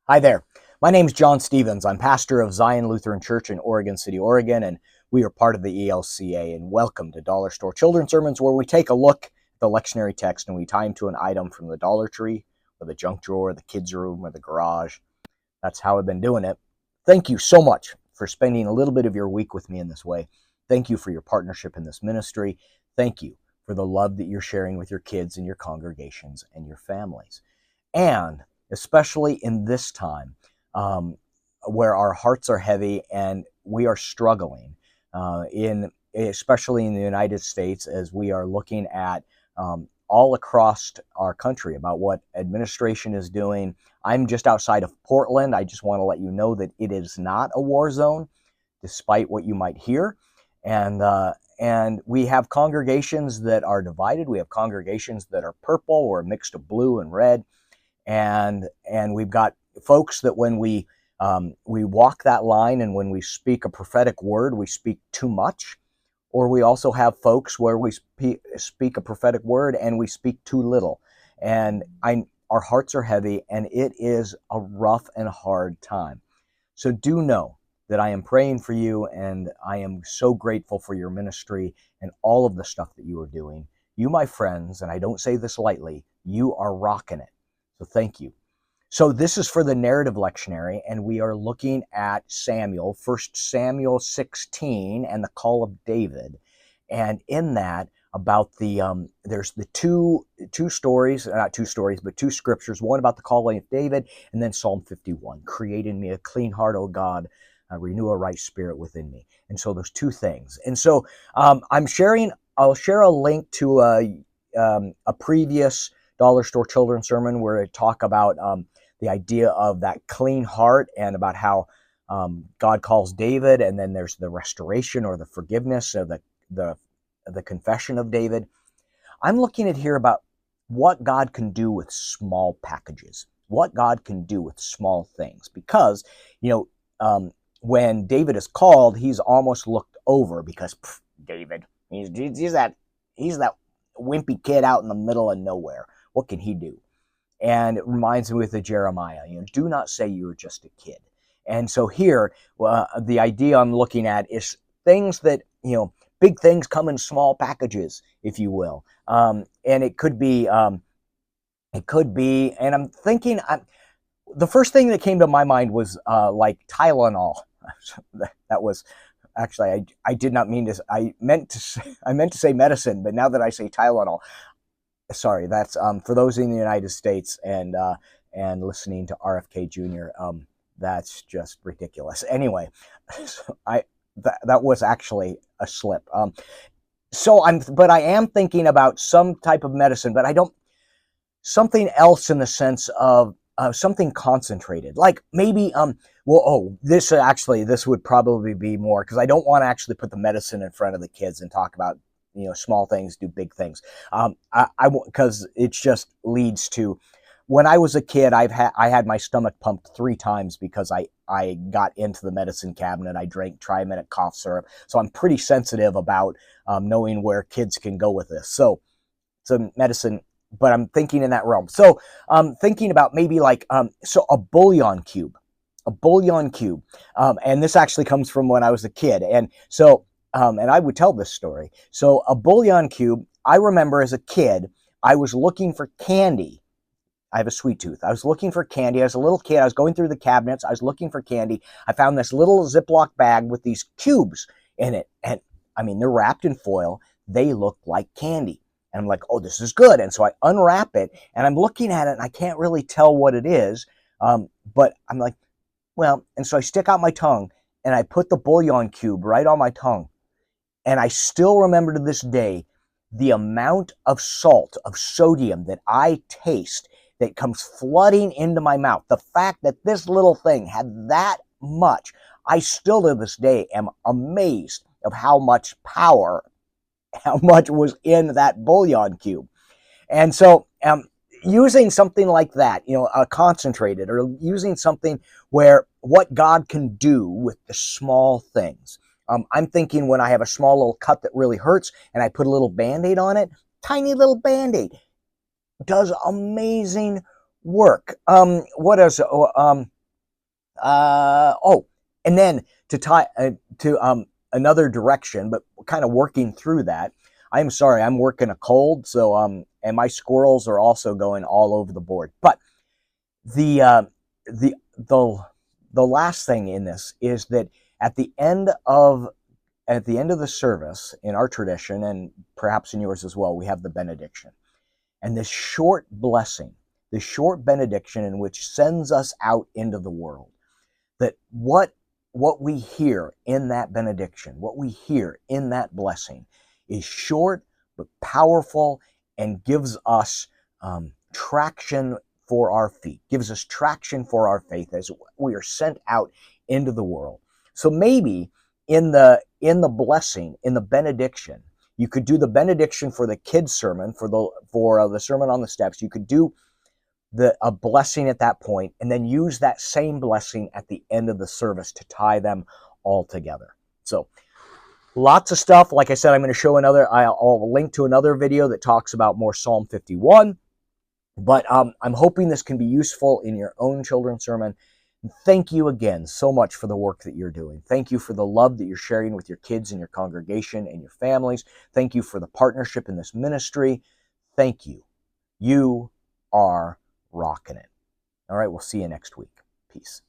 Hi there. My name is John Stevens. I'm pastor of Zion Lutheran Church in Oregon City, Oregon, and we are part of the ELCA. And welcome to Dollar Store Children's Sermons, where we take a look at the lectionary text and we tie them to an item from the Dollar Tree or the junk drawer, the kids' room, or the garage. That's how I've been doing it. Thank you so much for spending a little bit of your week with me in this way. Thank you for your partnership in this ministry. Thank you for the love that you're sharing with your kids and your congregations and your families. And especially in this time um, where our hearts are heavy and we are struggling, especially in the United States, as we are looking at all across our country about what administration is doing. I'm just outside of Portland. I just want to let you know that it is not a war zone, despite what you might hear. And we have congregations that are divided. We have congregations that are purple or a mix of blue and red. And we've got folks that when we walk that line and when we speak a prophetic word, we speak too much. Or we also have folks where we speak a prophetic word and we speak too little. And our hearts are heavy, and it is a rough and hard time. So do know that I am praying for you, and I am so grateful for your ministry and all of the stuff that you are doing. You, my friends, and I don't say this lightly, you are rocking it. So thank you. So this is for the narrative lectionary, and we are looking at Samuel, 1 Samuel 16, and the call of David. And in that, about there's the two stories, not two stories, but two scriptures, one about the calling of David, and then Psalm 51, create in me a clean heart, O God, renew a right spirit within me. And so those two things. And so I'll share a link to a previous Dollar Store Children's sermon where I talk about the idea of that clean heart and about how God calls David, and then there's the restoration or the forgiveness of the confession of David. I'm looking at here about what God can do with small packages, what God can do with small things, because when David is called, he's almost looked over because David, he's that wimpy kid out in the middle of nowhere. What can he do? And it reminds me with Jeremiah, do not say you're just a kid. And so here, the idea I'm looking at is things that, big things come in small packages, if you will. And it could be, and I'm thinking, the first thing that came to my mind was like Tylenol. That was actually, I did not mean to, I meant to say medicine, but now that I say Tylenol, sorry, that's for those in the United States and listening to RFK Jr. That's just ridiculous. Anyway, so that was actually a slip. But I am thinking about some type of medicine, but I don't, something else in the sense of something concentrated, like maybe this would probably be more, because I don't want to actually put the medicine in front of the kids and talk about small things do big things. Because it just leads to, when I was a kid, I had my stomach pumped 3 times because I got into the medicine cabinet. I drank Tri-Minute cough syrup, so I'm pretty sensitive about knowing where kids can go with this. So medicine, but I'm thinking in that realm. So I'm thinking about maybe like a bouillon cube, and this actually comes from when I was a kid, and so. And I would tell this story. So a bouillon cube, I remember as a kid, I was looking for candy. I have a sweet tooth. I was looking for candy. I was a little kid. I was going through the cabinets. I was looking for candy. I found this little Ziploc bag with these cubes in it. And I mean, they're wrapped in foil. They look like candy. And I'm like, oh, this is good. And so I unwrap it and I'm looking at it and I can't really tell what it is. But I'm like, well, and so I stick out my tongue and I put the bouillon cube right on my tongue. And I still remember to this day the amount of salt, of sodium that I taste that comes flooding into my mouth. The fact that this little thing had that much, I still to this day am amazed of how much power, how much was in that bouillon cube. And so using something like that, concentrated, or using something where what God can do with the small things. I'm thinking when I have a small little cut that really hurts and I put a little Band-Aid on it, tiny little Band-Aid does amazing work. What else? Oh, and then to tie to another direction, but kind of working through that. I'm sorry, I'm working a cold, so and my squirrels are also going all over the board. But the the the the last thing in this is that at the end of the service in our tradition, and perhaps in yours as well, we have the benediction. And this short blessing, this short benediction in which sends us out into the world, that what we hear in that benediction, what we hear in that blessing is short but powerful and gives us traction for our feet, gives us traction for our faith as we are sent out into the world. So maybe in the blessing, in the benediction, you could do the benediction for the kids' sermon, for the Sermon on the Steps. You could do a blessing at that point, and then use that same blessing at the end of the service to tie them all together. So lots of stuff. Like I said, I'm going to show I'll link to another video that talks about more Psalm 51. But I'm hoping this can be useful in your own children's sermon. Thank you again so much for the work that you're doing. Thank you for the love that you're sharing with your kids and your congregation and your families. Thank you for the partnership in this ministry. Thank you. You are rocking it. All right, we'll see you next week. Peace.